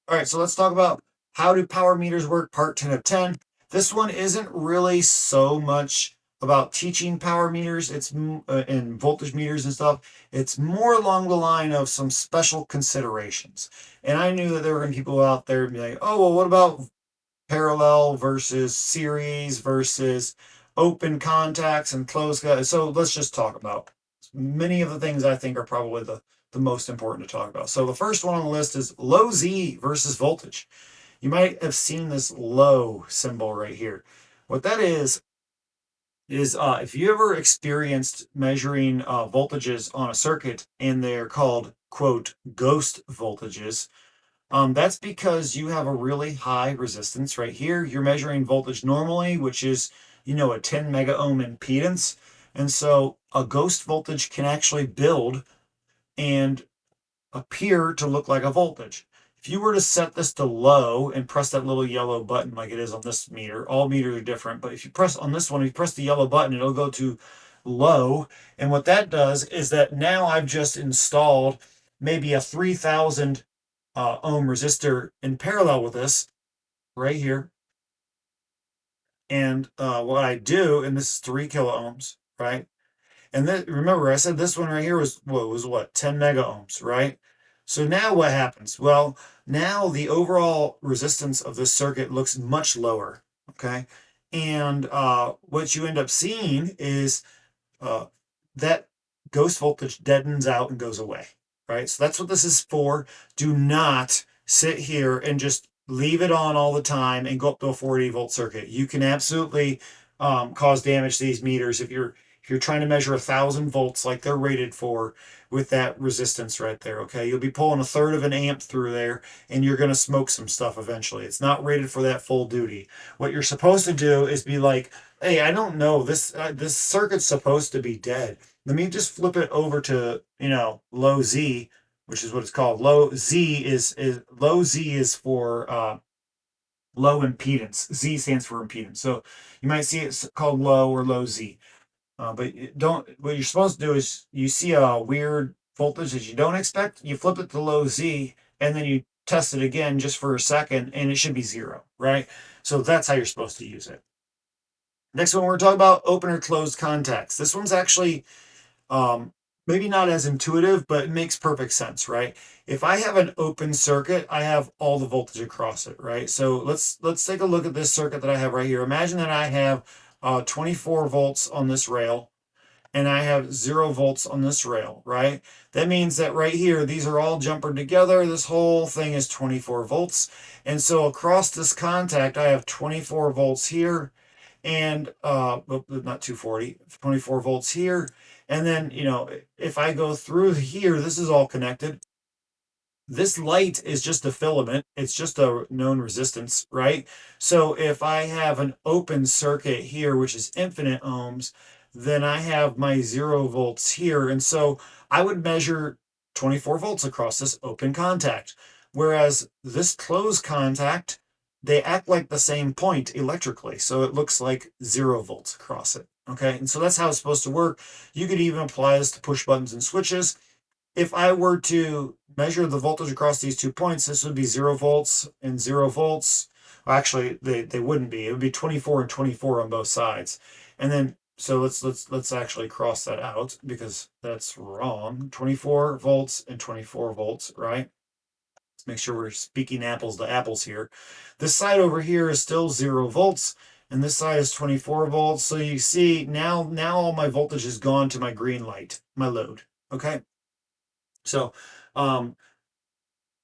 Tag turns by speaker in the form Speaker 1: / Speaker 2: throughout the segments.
Speaker 1: All right, so let's talk about how do power meters work, part 10 of 10. This one isn't really so much about teaching power meters, and voltage meters and stuff. It's more along the line of some special considerations. And I knew that there were going to be people out there be like, oh, well, what about parallel versus series versus open contacts and closed contacts? So let's just talk about many of the things I think are probably the most important to talk about. So the first one on the list is low Z versus voltage. You might have seen this low symbol right here. What that is if you ever experienced measuring voltages on a circuit and they're called, quote, ghost voltages, that's because you have a really high resistance right here. You're measuring voltage normally, which is, a 10 mega ohm impedance. And so a ghost voltage can actually build and appear to look like a voltage. If you were to set this to low and press that little yellow button like it is on this meter, all meters are different, but if you press on this one, if you press the yellow button, it'll go to low. And what that does is that now I've just installed maybe a 3000 ohm resistor in parallel with this right here. And what I do, and this is 3 kilo ohms, right? And then remember, I said this one right here was what 10 mega ohms, right? So now what happens? Well, now the overall resistance of this circuit looks much lower, okay? And what you end up seeing is uh, that ghost voltage deadens out and goes away, right? So that's what this is for. Do not sit here and just leave it on all the time and go up to a 40 volt circuit. You can absolutely cause damage to these meters if you're trying to measure 1,000 volts like they're rated for with that resistance right there. Okay, you'll be pulling a third of an amp through there, and you're going to smoke some stuff eventually. It's not rated for that full duty. What you're supposed to do is be like, hey, I don't know, this circuit's supposed to be dead. Let me just flip it over to low Z, which is what it's called. Low Z is for low impedance. Z stands for impedance. So you might see it's called low or low Z. But don't. What you're supposed to do is you see a weird voltage that you don't expect. You flip it to low Z, and then you test it again just for a second, and it should be zero, right? So that's how you're supposed to use it. Next one, we're talking about open or closed contacts. This one's actually um, maybe not as intuitive, but it makes perfect sense, right? If I have an open circuit, I have all the voltage across it, right? So let's take a look at this circuit that I have right here. Imagine that I have 24 volts on this rail, and I have 0 volts on this rail, right? That means that right here, these are all jumpered together. This whole thing is 24 volts. And so across this contact, I have 24 volts here and not 240, 24 volts here. And then, if I go through here, this is all connected. This light is just a filament. It's just a known resistance, right? So if I have an open circuit here, which is infinite ohms, then I have my 0 volts here. And so I would measure 24 volts across this open contact. Whereas this closed contact, they act like the same point electrically. So it looks like 0 volts across it. Okay. And so that's how it's supposed to work. You could even apply this to push buttons and switches. If I were to measure the voltage across these 2 points, this would be 0 volts and 0 volts. Well, actually, they wouldn't be. It would be 24 and 24 on both sides. And then, so let's actually cross that out because that's wrong. 24 volts and 24 volts, right? Let's make sure we're speaking apples to apples here. This side over here is still 0 volts, and this side is 24 volts. So you see, now all my voltage is gone to my green light, my load. Okay. So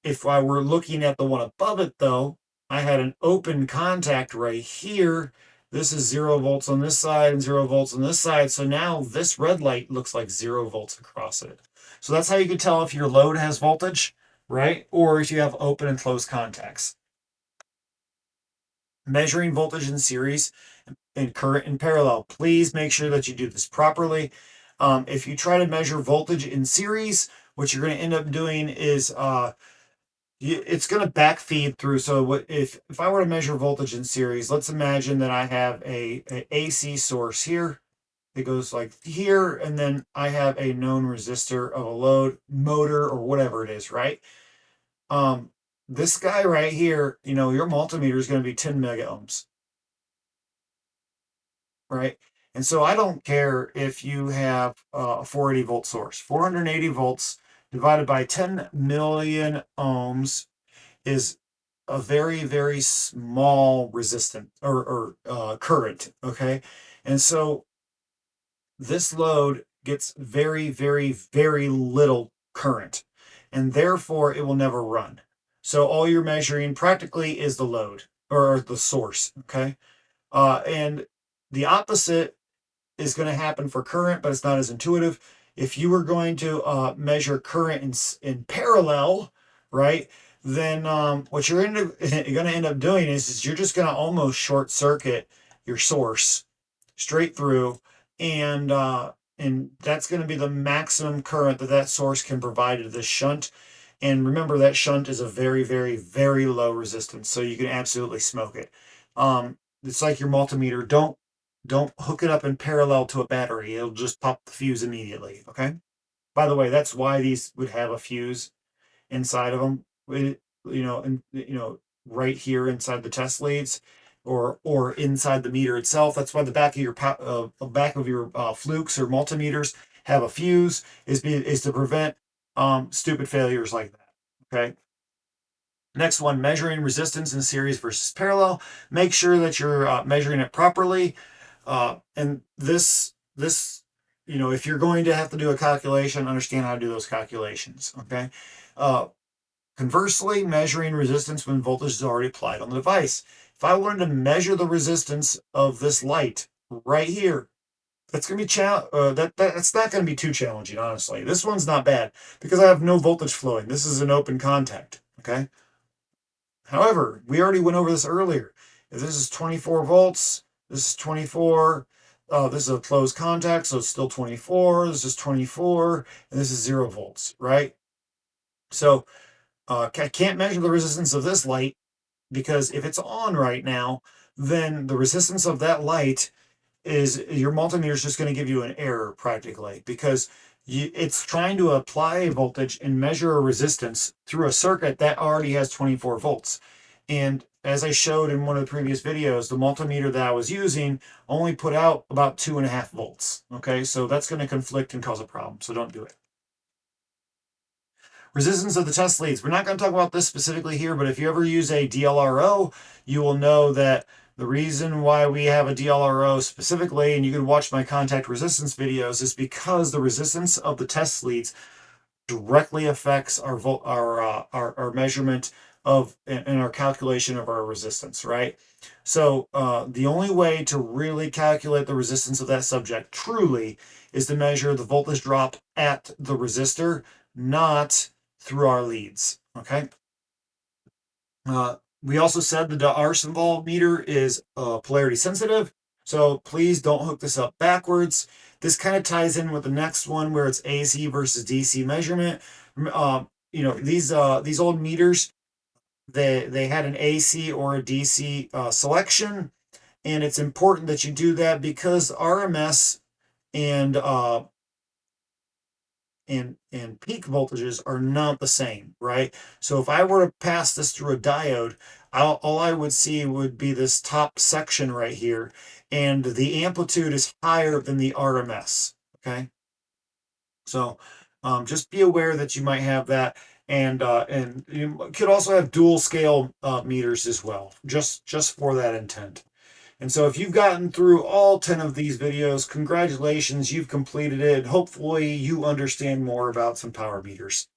Speaker 1: if I were looking at the one above it, though, I had an open contact right here. This is 0 volts on this side and 0 volts on this side. So now this red light looks like 0 volts across it. So that's how you can tell if your load has voltage, right? Or if you have open and closed contacts. Measuring voltage in series and current in parallel. Please make sure that you do this properly. If you try to measure voltage in series, what you're going to end up doing is it's going to backfeed through. So if I were to measure voltage in series, let's imagine that I have a AC source here. It goes like here, and then I have a known resistor of a load motor or whatever it is, right? Um, this guy right here, your multimeter is going to be 10 mega ohms, right? And so I don't care if you have a 480 volt source. 480 volts divided by 10 million ohms is a very, very small resistance or current, okay? And so this load gets very, very, very little current, and therefore it will never run. So all you're measuring practically is the load or the source, okay? And the opposite is going to happen for current, but it's not as intuitive. If you were going to measure current in parallel, right, then what you're going to end up doing is you're just going to almost short circuit your source straight through, and that's going to be the maximum current that that source can provide to this shunt. And remember, that shunt is a very, very, very low resistance, so you can absolutely smoke it. It's like your multimeter. Don't hook it up in parallel to a battery. It'll just pop the fuse immediately. Okay. By the way, that's why these would have a fuse inside of them. Right here inside the test leads, or inside the meter itself. That's why the back of your flukes or multimeters have a fuse, is to prevent stupid failures like that. Okay. Next one, measuring resistance in series versus parallel. Make sure that you're measuring it properly. And if you're going to have to do a calculation, understand how to do those calculations. Okay. Uh, Conversely, measuring resistance when voltage is already applied on the device. If I wanted to measure the resistance of this light right here, that's going to be that's not going to be too challenging, honestly. This one's not bad because I have no voltage flowing. This is an open contact. Okay. However, we already went over this earlier. If this is 24 volts, this is 24. This is a closed contact, so it's still 24. This is 24, and this is 0 volts, right? So I can't measure the resistance of this light because if it's on right now, then the resistance of that light is your multimeter is just going to give you an error practically because it's trying to apply a voltage and measure a resistance through a circuit that already has 24 volts. And as I showed in one of the previous videos, the multimeter that I was using only put out about 2.5 volts. Okay, so that's going to conflict and cause a problem, so don't do it. Resistance of the test leads. We're not going to talk about this specifically here, but if you ever use a DLRO, you will know that the reason why we have a DLRO specifically, and you can watch my contact resistance videos, is because the resistance of the test leads directly affects our measurement of and our calculation of our resistance, right? So the only way to really calculate the resistance of that subject truly is to measure the voltage drop at the resistor, not through our leads. Okay. We also said the AVO meter is polarity sensitive, so please don't hook this up backwards. This kind of ties in with the next one where it's AC versus DC measurement. These old meters, they had an AC or a DC selection, and it's important that you do that because RMS and and peak voltages are not the same, right? So if I were to pass this through a diode, all I would see would be this top section right here, and the amplitude is higher than the RMS, okay? So just be aware that you might have that, and you could also have dual scale meters as well, just for that intent. And so if you've gotten through all 10 of these videos, congratulations, you've completed it. Hopefully you understand more about some power meters.